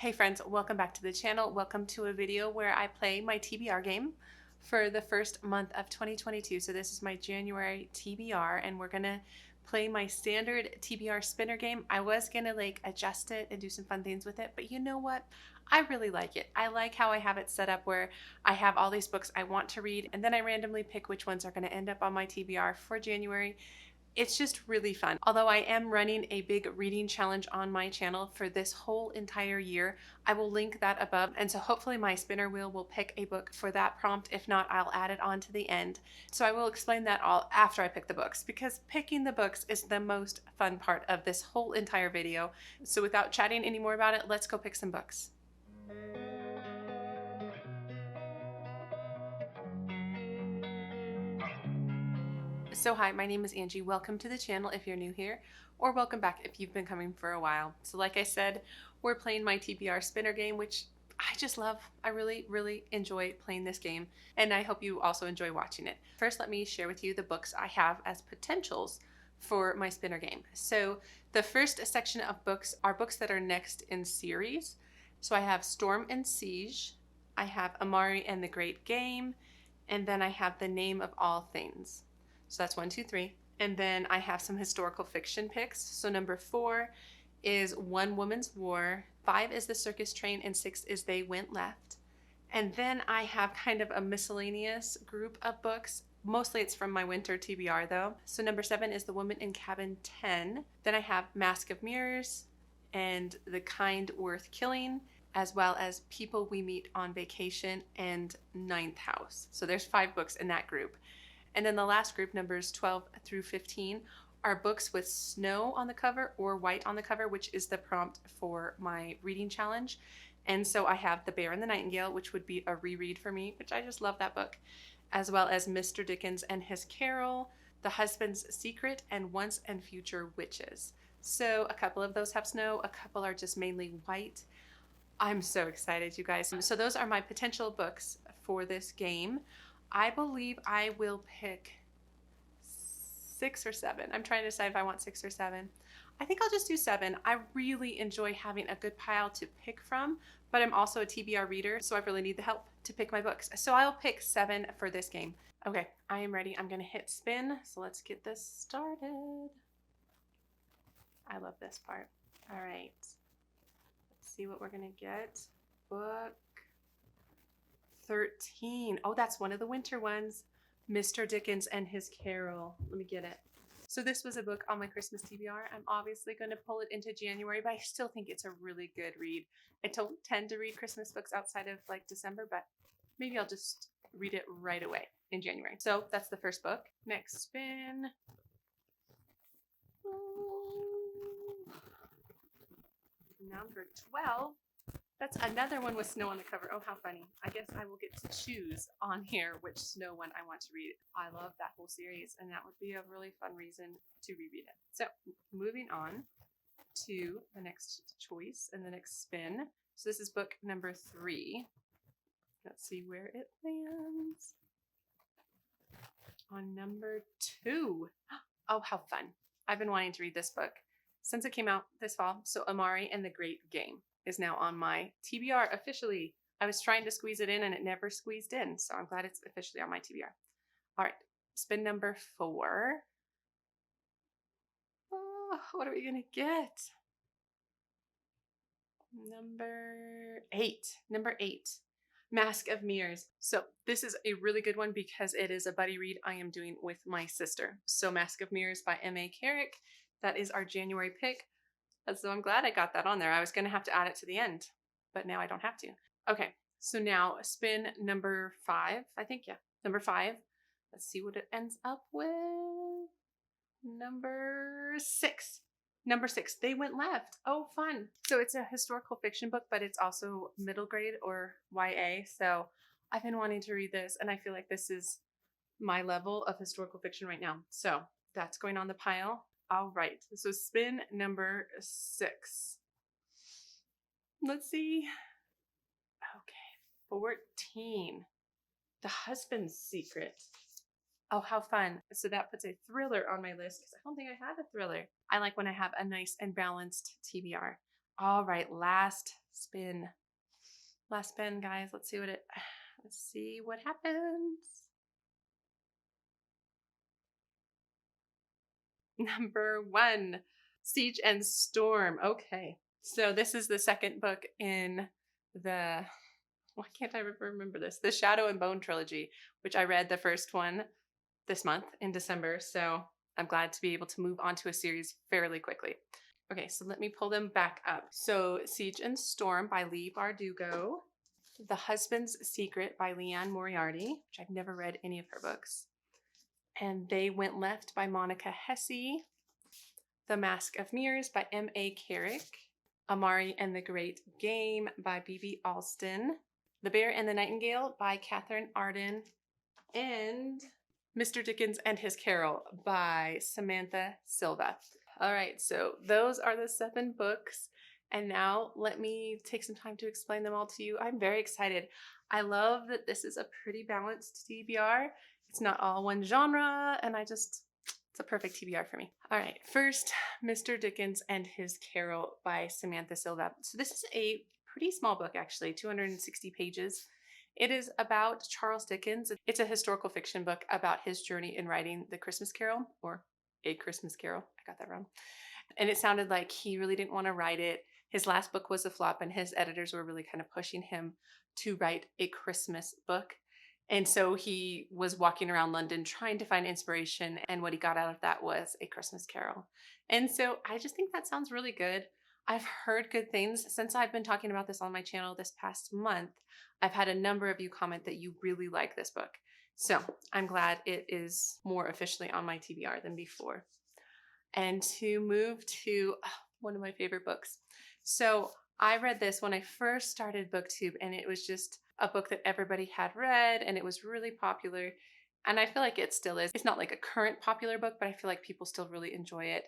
Hey friends, welcome back to the channel. Welcome to a video where I play my TBR game for the first month of 2022. So this is my January TBR and we're gonna play my standard TBR spinner game. I was gonna adjust it and do some fun things with it, but you know what? I really like it. I like how I have it set up where I have all these books I want to read and then I randomly pick which ones are gonna end up on my TBR for January. It's just really fun. Although I am running a big reading challenge on my channel for this whole entire year, I will link that above. And so hopefully my spinner wheel will pick a book for that prompt. If not, I'll add it on to the end. So I will explain that all after I pick the books, because picking the books is the most fun part of this whole entire video. So without chatting any more about it, let's go pick some books. So hi, my name is Angie. Welcome to the channel if you're new here, or welcome back if you've been coming for a while. So like I said, we're playing my TBR spinner game, which I just love. I really enjoy playing this game, and I hope you also enjoy watching it. First, let me share with you the books I have as potentials for my spinner game. So the first section of books are books that are next in series. So I have Storm and Siege, I have Amari and the Great Game, and then I have The Name of All Things. So that's 1, 2, 3. And then I have some historical fiction picks. So number 4 is One Woman's War, 5 is The Circus Train, and 6 is They Went Left. And then I have kind of a miscellaneous group of books. Mostly it's from my winter TBR though. So number 7 is The Woman in Cabin 10. Then I have Mask of Mirrors and The Kind Worth Killing, as well as People We Meet on Vacation and Ninth House. So there's 5 books in that group. And then the last group, numbers 12 through 15, are books with snow on the cover or white on the cover, which is the prompt for my reading challenge. And so I have The Bear and the Nightingale, which would be a reread for me, which I just love that book, as well as Mr. Dickens and His Carol, The Husband's Secret, and Once and Future Witches. So a couple of those have snow, a couple are just mainly white. I'm so excited, you guys. So those are my potential books for this game. I believe I will pick 6 or 7. I'm trying to decide if I want 6 or 7. I think I'll just do 7. I really enjoy having a good pile to pick from, but I'm also a TBR reader, so I really need the help to pick my books. So I'll pick 7 for this game. Okay, I am ready. I'm gonna hit spin, so let's get this started. I love this part. All right, let's see what we're gonna get. Book 13. Oh, that's one of the winter ones. Mr. Dickens and His Carol. Let me get it. So this was a book on my Christmas TBR. I'm obviously going to pull it into January, but I still think it's a really good read. I don't tend to read Christmas books outside of December, but maybe I'll just read it right away in January. So that's the first book. Next spin. Number 12. That's another one with snow on the cover. Oh, how funny. I guess I will get to choose on here which snow one I want to read. I love that whole series, and that would be a really fun reason to reread it. So moving on to the next choice and the next spin. So this is book number 3. Let's see where it lands. On number 2. Oh, how fun. I've been wanting to read this book since it came out this fall. So Amari and the Great Game is now on my TBR officially. I was trying to squeeze it in and it never squeezed in, so I'm glad it's officially on my TBR. All right, spin number 4. Oh, what are we gonna get? Number 8. Mask of Mirrors. So this is a really good one because it is a buddy read I am doing with my sister. So Mask of Mirrors by M.A. Carrick. That is our January pick. So I'm glad I got that on there. I was going to have to add it to the end, but now I don't have to. Okay, so now spin number 5. I think, yeah, number 5. Let's see what it ends up with. Number 6. Number 6, They Went Left. Oh, fun. So it's a historical fiction book, but it's also middle grade or YA. So I've been wanting to read this, and I feel like this is my level of historical fiction right now. So that's going on the pile. All right, so spin number 6. Let's see. Okay, 14. The Husband's Secret. Oh, how fun. So that puts a thriller on my list because I don't think I had a thriller. I like when I have a nice and balanced TBR. All right, last spin. Last spin, guys. Let's see what happens. Number 1, Siege and Storm. Okay. So this is the second book in the, why can't I remember this? The Shadow and Bone trilogy, which I read the first one this month in December. So I'm glad to be able to move on to a series fairly quickly. Okay, so let me pull them back up. So Siege and Storm by Leigh Bardugo. The Husband's Secret by Leanne Moriarty, which I've never read any of her books. And They Went Left by Monica Hesse. The Mask of Mirrors by M.A. Carrick. Amari and the Great Game by B.B. Alston. The Bear and the Nightingale by Catherine Arden. And Mr. Dickens and His Carol by Samantha Silva. All right, so those are the 7 books. And now let me take some time to explain them all to you. I'm very excited. I love that this is a pretty balanced TBR. It's not all one genre, and it's a perfect TBR for me. All right, first, Mr. Dickens and His Carol by Samantha Silva. So this is a pretty small book, actually, 260 pages. It is about Charles Dickens. It's a historical fiction book about his journey in writing The Christmas Carol, or A Christmas Carol. I got that wrong. And it sounded like he really didn't want to write it. His last book was a flop, and his editors were really kind of pushing him to write a Christmas book. And so he was walking around London trying to find inspiration, and what he got out of that was A Christmas Carol. And so I just think that sounds really good. I've heard good things since I've been talking about this on my channel this past month. I've had a number of you comment that you really like this book. So I'm glad it is more officially on my TBR than before. And to move to one of my favorite books. So I read this when I first started BookTube, and it was just a book that everybody had read, and it was really popular. And I feel like it still is. It's not like a current popular book, but I feel like people still really enjoy it.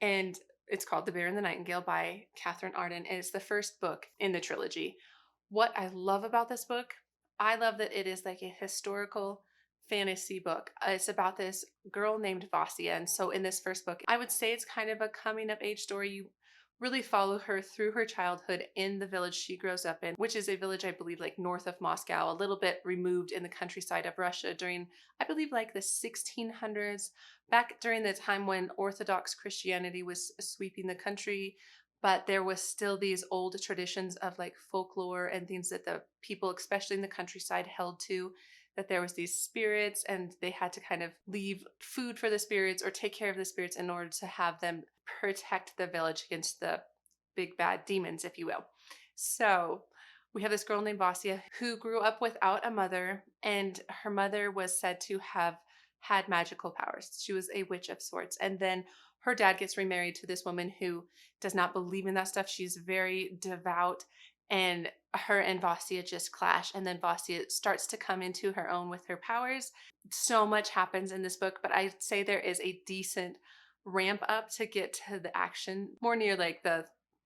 And it's called The Bear and the Nightingale by Catherine Arden, and it's the first book in the trilogy. What I love about this book, I love that it is like a historical fantasy book. It's about this girl named Vassia. And so in this first book, I would say it's kind of a coming of age story. You really follow her through her childhood in the village she grows up in, which is a village, I believe, like north of Moscow, a little bit removed in the countryside of Russia during, I believe, like the 1600s, back during the time when Orthodox Christianity was sweeping the country. But there was still these old traditions of like folklore and things that the people, especially in the countryside, held to, that there was these spirits, and they had to kind of leave food for the spirits or take care of the spirits in order to have them protect the village against the big bad demons, if you will. So we have this girl named Vassia who grew up without a mother, and her mother was said to have had magical powers. She was a witch of sorts. And then her dad gets remarried to this woman who does not believe in that stuff. She's very devout, and her and Vassia just clash. And then Vassia starts to come into her own with her powers. So much happens in this book, but I'd say there is a decent ramp up to get to the action, more near like the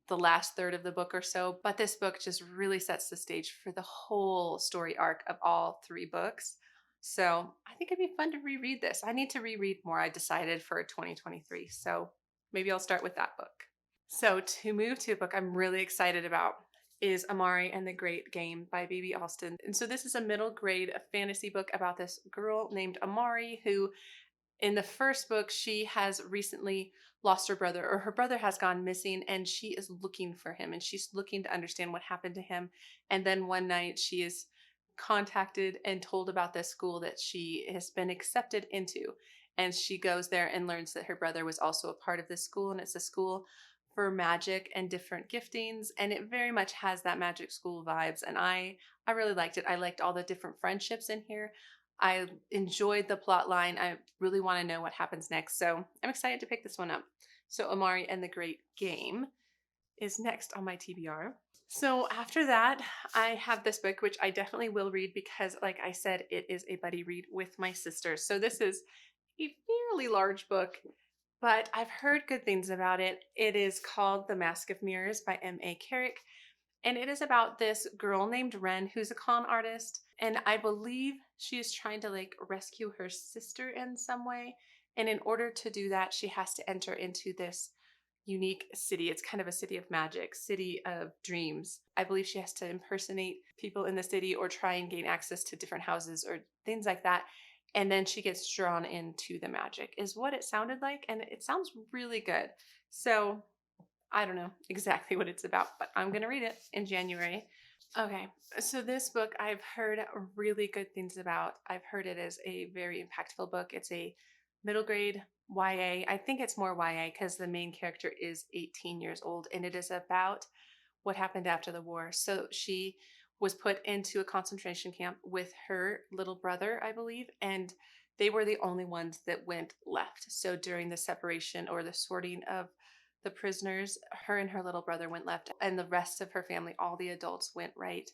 last third of the book or so. But this book just really sets the stage for the whole story arc of all 3 books. So I think it'd be fun to reread this. I need to reread more, I decided, for 2023. So maybe I'll start with that book. So to move to a book I'm really excited about is Amari and the Great Game by B.B. Alston. And so this is a middle grade fantasy book about this girl named Amari who, in the first book, she has recently lost her brother, or her brother has gone missing, and she is looking for him, and she's looking to understand what happened to him. And then one night she is contacted and told about this school that she has been accepted into. And she goes there and learns that her brother was also a part of this school, and it's a school for magic and different giftings, and it very much has that magic school vibes. And I really liked it. I liked all the different friendships in here. I enjoyed the plot line. I really want to know what happens next. So I'm excited to pick this one up. So Amari and the Great Game is next on my TBR. So after that, I have this book, which I definitely will read because, like I said, it is a buddy read with my sister. So this is a fairly large book, but I've heard good things about it. It is called The Mask of Mirrors by M.A. Carrick. And it is about this girl named Ren who's a con artist. And I believe she is trying to like rescue her sister in some way. And in order to do that, she has to enter into this unique city. It's kind of a city of magic, city of dreams. I believe she has to impersonate people in the city or try and gain access to different houses or things like that. And then she gets drawn into the magic, is what it sounded like. And it sounds really good. So I don't know exactly what it's about, but I'm going to read it in January. Okay, so this book I've heard really good things about. I've heard it as a very impactful book. It's a middle grade YA. I think it's more YA because the main character is 18 years old, and it is about what happened after the war. So she was put into a concentration camp with her little brother, I believe, and they were the only ones that went left. So during the separation or the sorting of the prisoners, her and her little brother went left, and the rest of her family, all the adults, went right.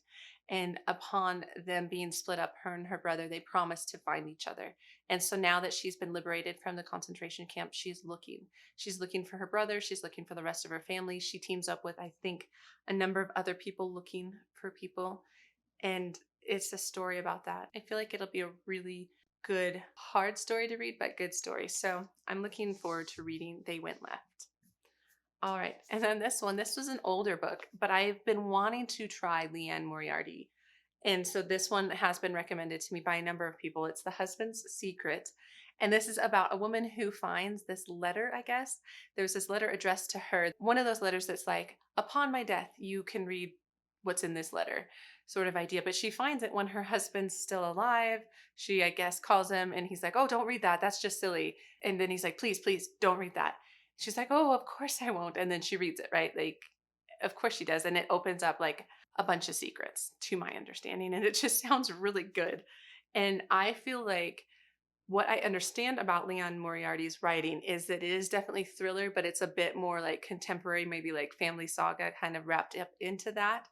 And upon them being split up, her and her brother, they promised to find each other. And so now that she's been liberated from the concentration camp, she's looking. She's looking for her brother. She's looking for the rest of her family. She teams up with, I think, a number of other people looking for people. And it's a story about that. I feel like it'll be a really good, hard story to read, but good story. So I'm looking forward to reading They Went Left. All right. And then this one, this was an older book, but I've been wanting to try Leanne Moriarty. And so this one has been recommended to me by a number of people. It's The Husband's Secret. And this is about a woman who finds this letter, I guess. There's this letter addressed to her. One of those letters that's like, upon my death, you can read what's in this letter, sort of idea. But she finds it when her husband's still alive. She, I guess, calls him and he's like, oh, don't read that. That's just silly. And then he's like, please, please don't read that. She's like, oh, of course I won't. And then she reads it, right? Like, of course she does. And it opens up like a bunch of secrets to my understanding. And it just sounds really good. And I feel like what I understand about Leon Moriarty's writing is that it is definitely thriller, but it's a bit more like contemporary, maybe like family saga kind of wrapped up into that.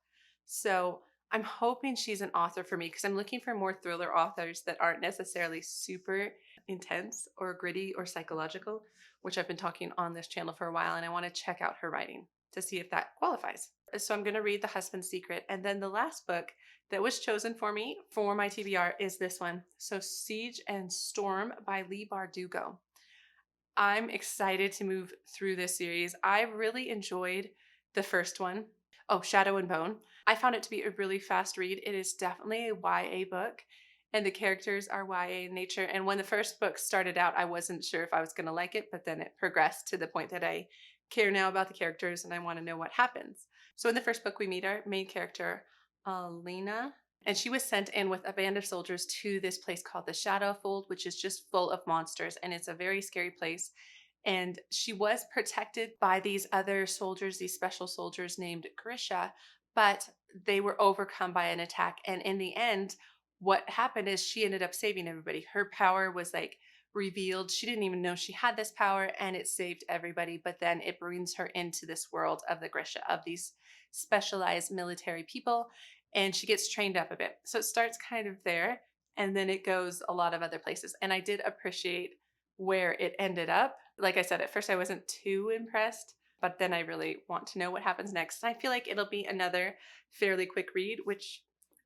So I'm hoping she's an author for me because I'm looking for more thriller authors that aren't necessarily super intense or gritty or psychological, which I've been talking on this channel for a while, and I want to check out her writing to see if that qualifies. So I'm going to read The Husband's Secret. And then the last book that was chosen for me for my TBR is this one. So Siege and Storm by Leigh Bardugo. I'm excited to move through this series. I really enjoyed the first one. Oh, Shadow and Bone. I found it to be a really fast read. It is definitely a YA book, and the characters are YA in nature. And when the first book started out, I wasn't sure if I was going to like it, but then it progressed to the point that I care now about the characters and I want to know what happens. So in the first book, we meet our main character, Lena, and she was sent in with a band of soldiers to this place called the Shadowfold, which is just full of monsters, and it's a very scary place. And she was protected by these other soldiers, these special soldiers named Grisha, but they were overcome by an attack. And in the end, what happened is she ended up saving everybody. Her power was like revealed. She didn't even know she had this power, and it saved everybody. But then it brings her into this world of the Grisha, of these specialized military people, and she gets trained up a bit. So it starts kind of there, and then it goes a lot of other places. And I did appreciate where it ended up. Like I said, at first I wasn't too impressed, but then I really want to know what happens next. And I feel like it'll be another fairly quick read, which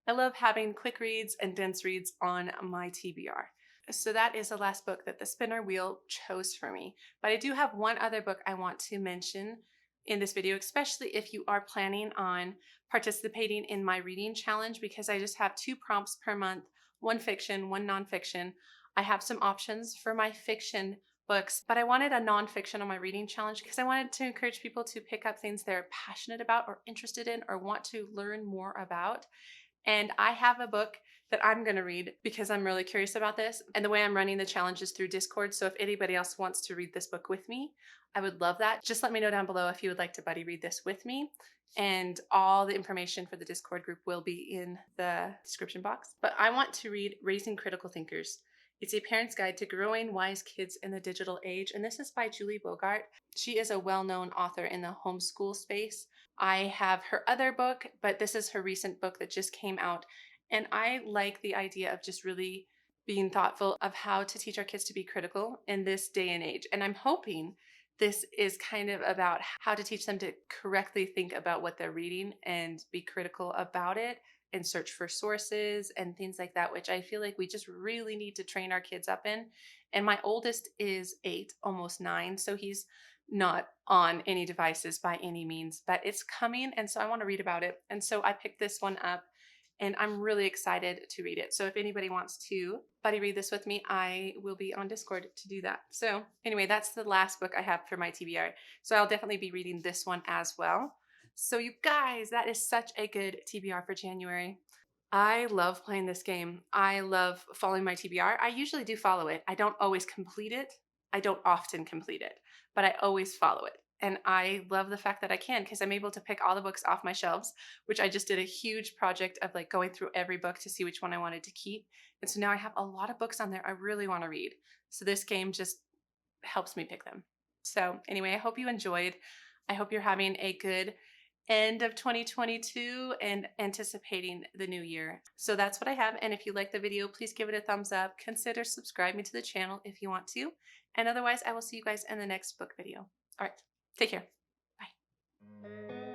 I love having quick reads and dense reads on my TBR. So that is the last book that the spinner wheel chose for me. But I do have one other book I want to mention in this video, especially if you are planning on participating in my reading challenge, because I just have 2 prompts per month, one fiction, one nonfiction. I have some options for my fiction books, but I wanted a nonfiction on my reading challenge because I wanted to encourage people to pick up things they're passionate about or interested in or want to learn more about. And I have a book that I'm going to read because I'm really curious about this. And the way I'm running the challenge is through Discord. So if anybody else wants to read this book with me, I would love that. Just let me know down below if you would like to buddy read this with me. And all the information for the Discord group will be in the description box. But I want to read Raising Critical Thinkers. It's a parent's guide to growing wise kids in the digital age. And this is by Julie Bogart. She is a well-known author in the homeschool space. I have her other book, but this is her recent book that just came out. And I like the idea of just really being thoughtful of how to teach our kids to be critical in this day and age. And I'm hoping this is kind of about how to teach them to correctly think about what they're reading and be critical about it and search for sources and things like that, which I feel like we just really need to train our kids up in. And my oldest is 8, almost 9. So he's not on any devices by any means, but it's coming. And so I want to read about it. And so I picked this one up and I'm really excited to read it. So if anybody wants to buddy read this with me, I will be on Discord to do that. So anyway, that's the last book I have for my TBR. So I'll definitely be reading this one as well. So you guys, that is such a good TBR for January. I love playing this game. I love following my TBR. I usually do follow it. I don't always complete it. I don't often complete it, but I always follow it. And I love the fact that I can because I'm able to pick all the books off my shelves, which I just did a huge project of like going through every book to see which one I wanted to keep. And so now I have a lot of books on there I really want to read. So this game just helps me pick them. So anyway, I hope you enjoyed. I hope you're having a good end of 2022 and anticipating the new year. So that's what I have. And if you like the video, please give it a thumbs up. Consider subscribing to the channel if you want to. And otherwise, I will see you guys in the next book video. All right, take care. Bye.